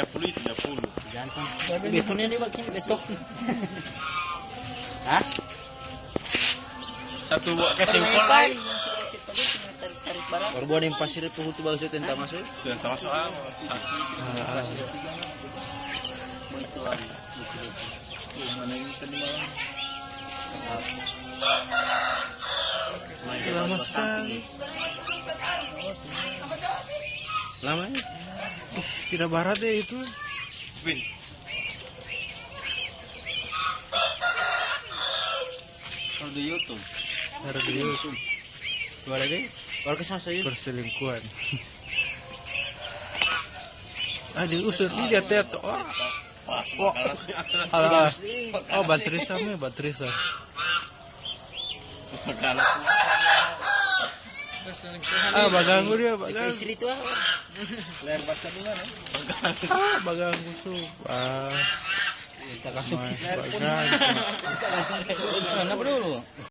30 30. Gantung. Betonnya dia pakai beton. Hah? Satu buat kasih ukur Korban yang pasir itu hutu bagus itu entah masuk. sudah termasuk Lama sekali. Lama ya? Tidak barat deh itu. Win. Kalau di YouTube. Ada di YouTube. Gimana deh? Kalau kesana saya Perselingkuhan. Diusir dia teto. Oh, Batrisa me, Batrisa. Baganggu dia, baganggu. istri itu apa? Leher basah di mana? Baganggu sup. Kita gantung. Baganggu. Kenapa dulu?